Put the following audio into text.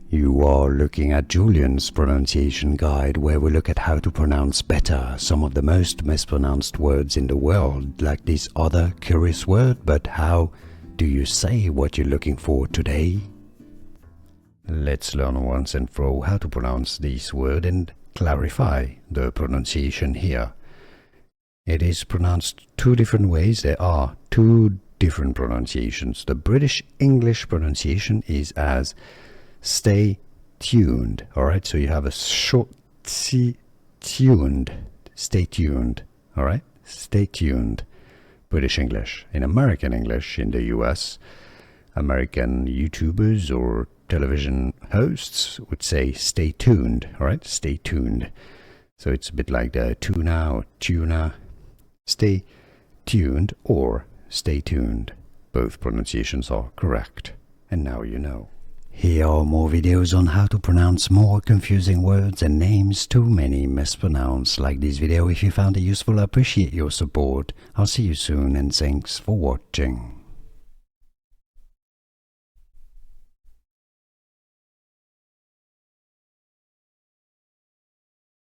You are looking at Julian's pronunciation guide, where we look at how to pronounce better some of the most mispronounced words in the world, like this other curious word. But how do you say what you're looking for today? Let's learn once and for all how to pronounce this word and clarify the pronunciation here. It is pronounced two different ways. There are two different pronunciations. The British English pronunciation is as stay tuned. Alright, so you have a short T, tuned. Stay tuned. Alright, stay tuned. British English. In American English, in the US, American YouTubers or television hosts would say stay tuned. Alright, stay tuned. So it's a bit like the tuna or tuna. Stay tuned or stay tuned. Both pronunciations are correct. And now you know. Here are more videos on how to pronounce more confusing words and names too many mispronounced. Like this video if you found it useful. I appreciate your support. I'll see you soon and thanks for watching.